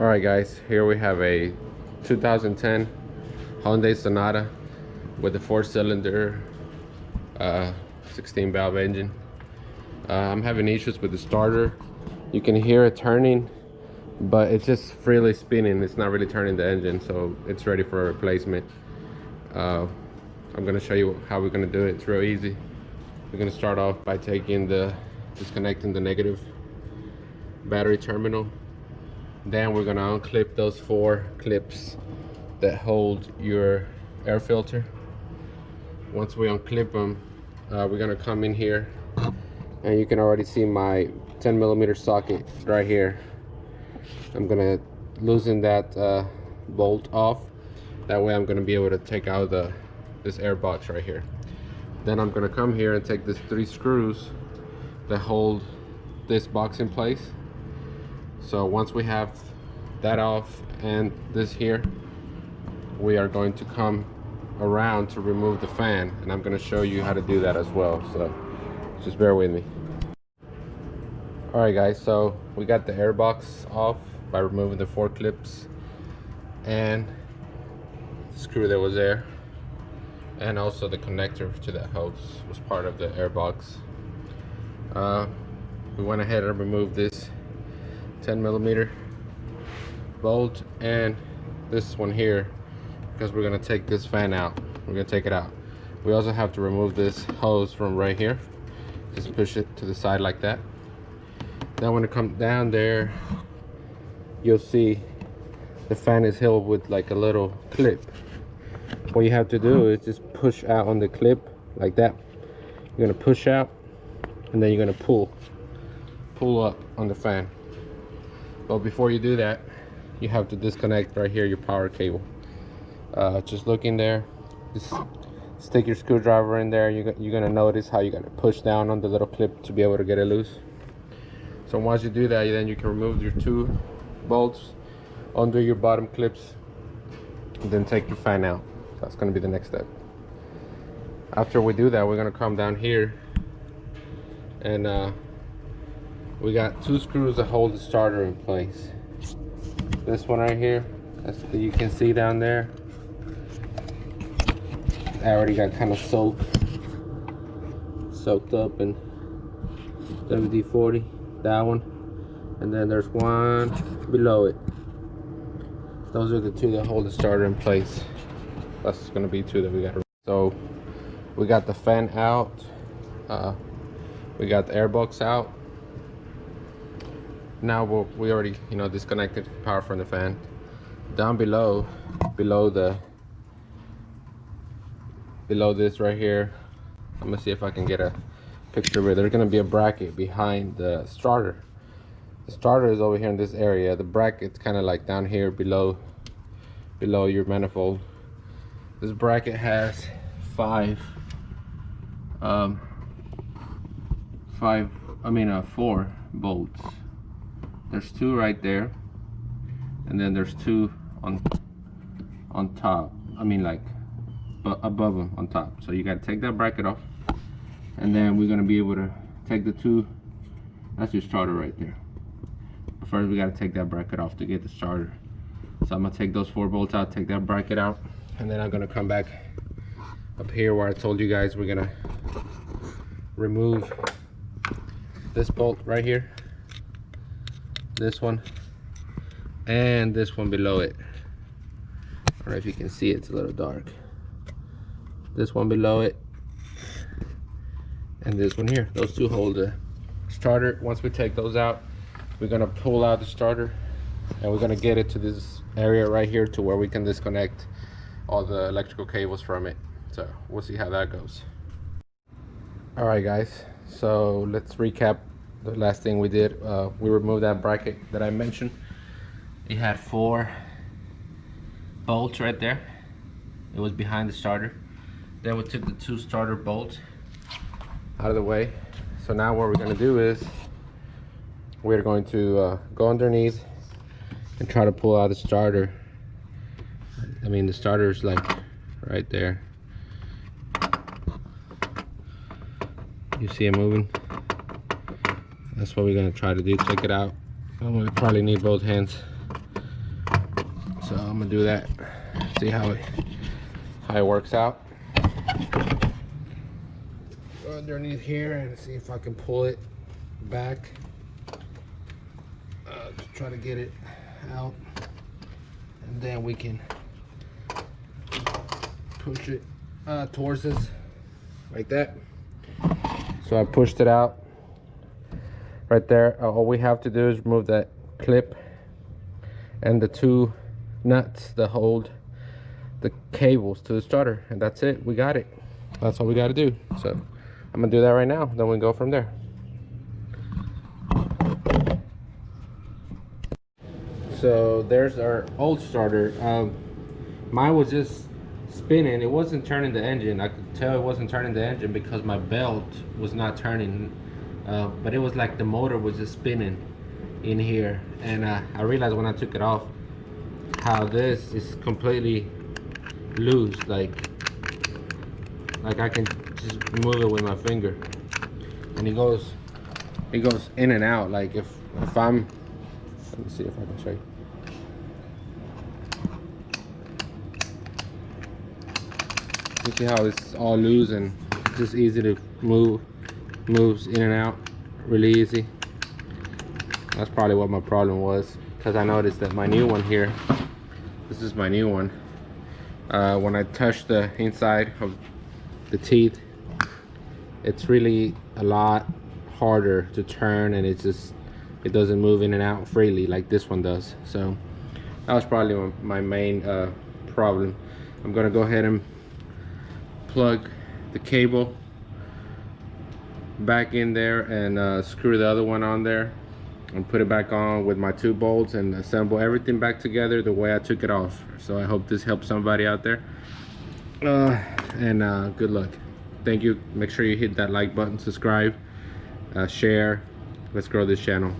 All right, guys, here we have a 2010 Hyundai Sonata with a 4-cylinder 16 valve engine. I'm having issues with the starter. You can hear it turning, but it's just freely spinning. It's not really turning the engine, so it's ready for a replacement. I'm going to show you how we're going to do it. It's real easy. We're going to start off by disconnecting the negative battery terminal. Then we're going to unclip those 4 clips that hold your air filter. Once we unclip them, we're going to come in here, and you can already see my 10mm socket right here. I'm going to loosen that bolt off. That way I'm going to be able to take out this air box right here. Then I'm going to come here and take these 3 screws that hold this box in place. So once we have that off and this here, we are going to come around to remove the fan, and I'm going to show you how to do that as well, so just bear with me. Alright guys, so we got the air box off by removing the 4 clips and the screw that was there, and also the connector to that hose was part of the air box. We went ahead and removed this 10mm bolt and this one here, because we're going to take this fan out. We're going to take it out. We also have to remove this hose from right here. Just push it to the side like that. Then when it comes down there, you'll see the fan is held with like a little clip. What you have to do is just push out on the clip like that. You're going to push out, and then you're going to pull up on the fan. But before you do that, you have to disconnect right here your power cable. Just look in there, just stick your screwdriver in there. You're gonna notice how you gotta push down on the little clip to be able to get it loose. So once you do that, then you can remove your 2 bolts, undo your bottom clips, and then take your fan out. That's gonna be the next step. After we do that, we're gonna come down here, and we got 2 screws that hold the starter in place. This one right here, you can see down there, I already got kind of soaked up in WD-40, that one, and then there's one below it. Those are the 2 that hold the starter in place. That's gonna be 2 that we got. So we got the fan out, we got the air box out. Now we already disconnected power from the fan. Down below this right here, I'm gonna see if I can get a picture of it. There's gonna be a bracket behind the starter. The starter is over here in this area. The bracket's kind of like down here below your manifold. This bracket has 4 bolts. There's 2 right there, and then there's 2 on top. Like above them on top. So you got to take that bracket off, and then we're gonna be able to take the 2. That's your starter right there. But first, we got to take that bracket off to get the starter. So I'm gonna take those 4 bolts out, take that bracket out, and then I'm gonna come back up here where I told you guys we're gonna remove this bolt right here, this one, and this one below it. I don't know if you can see it, it's a little dark. This one below it, and this one here. Those 2 hold the starter. Once we take those out, we're gonna pull out the starter, and we're gonna get it to this area right here to where we can disconnect all the electrical cables from it. So we'll see how that goes. All right guys, so let's recap the last thing we did. We removed that bracket that I mentioned. It had 4 bolts right there. It was behind the starter. Then we took the 2 starter bolts out of the way. So now what we're going to do is we're going to go underneath and try to pull out the starter. The starter's like right there. You see it moving? That's what we're gonna try to do. Check it out. I'm gonna probably need both hands So I'm gonna do that, see how it works out. Go underneath here and see if I can pull it back to try to get it out, and then we can push it towards us like that. So I pushed it out right there. All we have to do is remove that clip and the two nuts that hold the cables to the starter, and that's it. We got it. That's all we got to do. So I'm gonna do that right now, then we go from there. So there's our old starter. Mine was just spinning. It wasn't turning the engine. I could tell it wasn't turning the engine because my belt was not turning, but it was like the motor was just spinning in here. And I realized when I took it off how this is completely loose, like I can just move it with my finger, and it goes in and out. Like if I'm, let me see if I can show you. You see how it's all loose and just easy to moves in and out really easy. That's probably what my problem was, because I noticed that my new one here, this is my new one, when I touch the inside of the teeth, it's really a lot harder to turn, and it doesn't move in and out freely like this one does. So that was probably my main problem. I'm gonna go ahead and plug the cable back in there and screw the other one on there and put it back on with my 2 bolts and assemble everything back together the way I took it off. So I hope this helps somebody out there, and good luck. Thank you. Make sure you hit that like button, subscribe, share. Let's grow this channel.